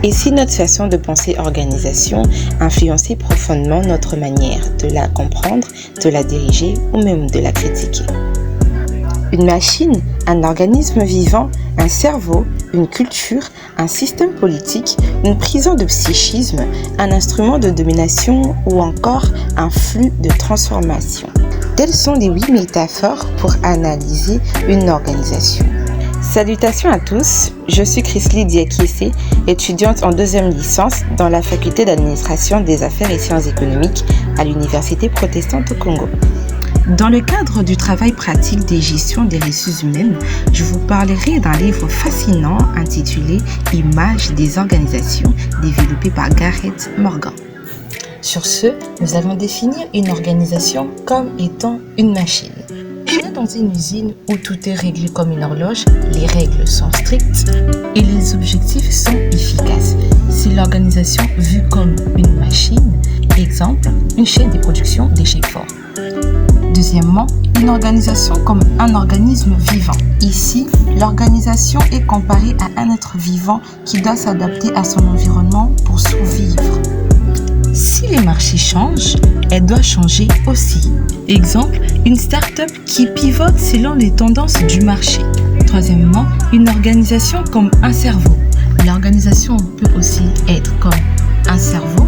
Et si notre façon de penser organisation influençait profondément notre manière de la comprendre, de la diriger ou même de la critiquer? Une machine, un organisme vivant, un cerveau, une culture, un système politique, une prison de psychisme, un instrument de domination ou encore un flux de transformation. Telles sont les 8 métaphores pour analyser une organisation. Salutations à tous, je suis Chrisley Diakiese, étudiante en 2e licence dans la faculté d'administration des affaires et sciences économiques à l'Université protestante au Congo. Dans le cadre du travail pratique des gestions des ressources humaines, je vous parlerai d'un livre fascinant intitulé « Images des organisations » développé par Gareth Morgan. Sur ce, nous allons définir une organisation comme étant une machine. On est dans une usine où tout est réglé comme une horloge, les règles sont strictes et les objectifs sont efficaces. C'est l'organisation vue comme une machine, exemple, une chaîne de production déchets forts. Deuxièmement, une organisation comme un organisme vivant. Ici, l'organisation est comparée à un être vivant qui doit s'adapter à son environnement pour survivre. Si les marchés changent, elle doit changer aussi. Exemple, une start-up qui pivote selon les tendances du marché. Troisièmement, une organisation comme un cerveau. L'organisation peut aussi être comme un cerveau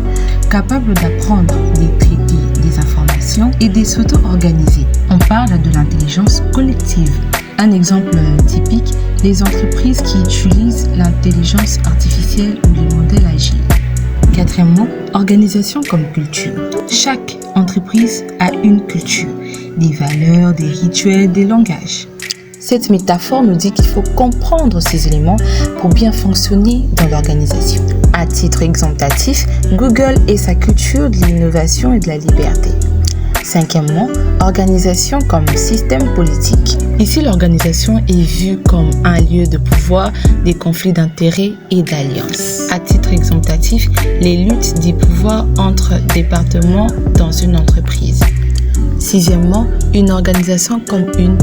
capable d'apprendre, de traiter des informations et de s'auto-organiser. On parle de l'intelligence collective. Un exemple typique, les entreprises qui utilisent l'intelligence artificielle ou les modèles agiles. Quatrièmement, organisation comme culture. Chaque entreprise a une culture, des valeurs, des rituels, des langages. Cette métaphore nous dit qu'il faut comprendre ces éléments pour bien fonctionner dans l'organisation. À titre exemplatif, Google et sa culture de l'innovation et de la liberté. Cinquièmement, organisation comme système politique. Ici, l'organisation est vue comme un lieu de pouvoir, des conflits d'intérêts et d'alliances. À titre exemplatif, les luttes des pouvoirs entre départements dans une entreprise. Sixièmement, une organisation comme une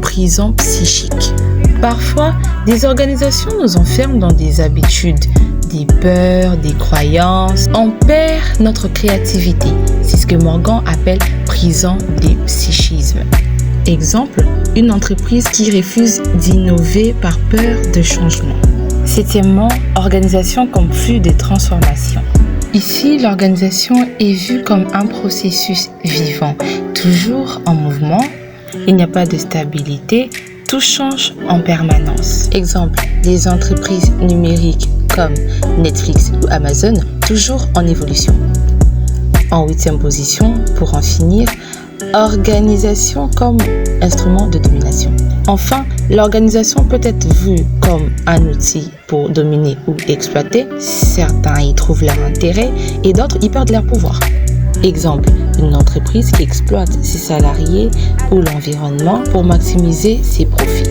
prison psychique. Parfois, des organisations nous enferment dans des habitudes, des peurs, des croyances. On perd notre créativité. C'est ce que Morgan appelle prison des psychismes. Exemple, une entreprise qui refuse d'innover par peur de changement. Septièmement, organisation comme flux de transformation. Ici, l'organisation est vue comme un processus vivant, toujours en mouvement. Il n'y a pas de stabilité, tout change en permanence. Exemple, des entreprises numériques comme Netflix ou Amazon, toujours en évolution. En 8e position, pour en finir, organisation comme instrument de domination. Enfin, l'organisation peut être vue comme un outil pour dominer ou exploiter. Certains y trouvent leur intérêt et d'autres y perdent leur pouvoir. Exemple, une entreprise qui exploite ses salariés ou l'environnement pour maximiser ses profits.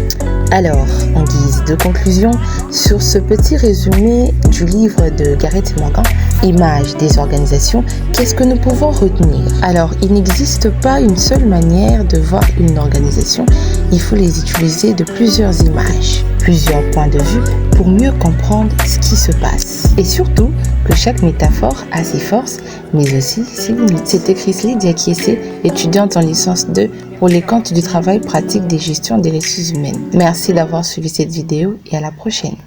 Alors, en guise de conclusion, sur ce petit résumé du livre de Gareth Morgan, Images des organisations, qu'est-ce que nous pouvons retenir? Alors, il n'existe pas une seule manière de voir une organisation, il faut les utiliser de plusieurs images, plusieurs points de vue pour mieux comprendre ce qui se passe. Et surtout, que chaque métaphore a ses forces, mais aussi ses limites. C'était Chrisley Diakiese, étudiante en licence 2 pour les comptes du travail pratique des gestions des ressources humaines. Merci d'avoir suivi cette vidéo et à la prochaine.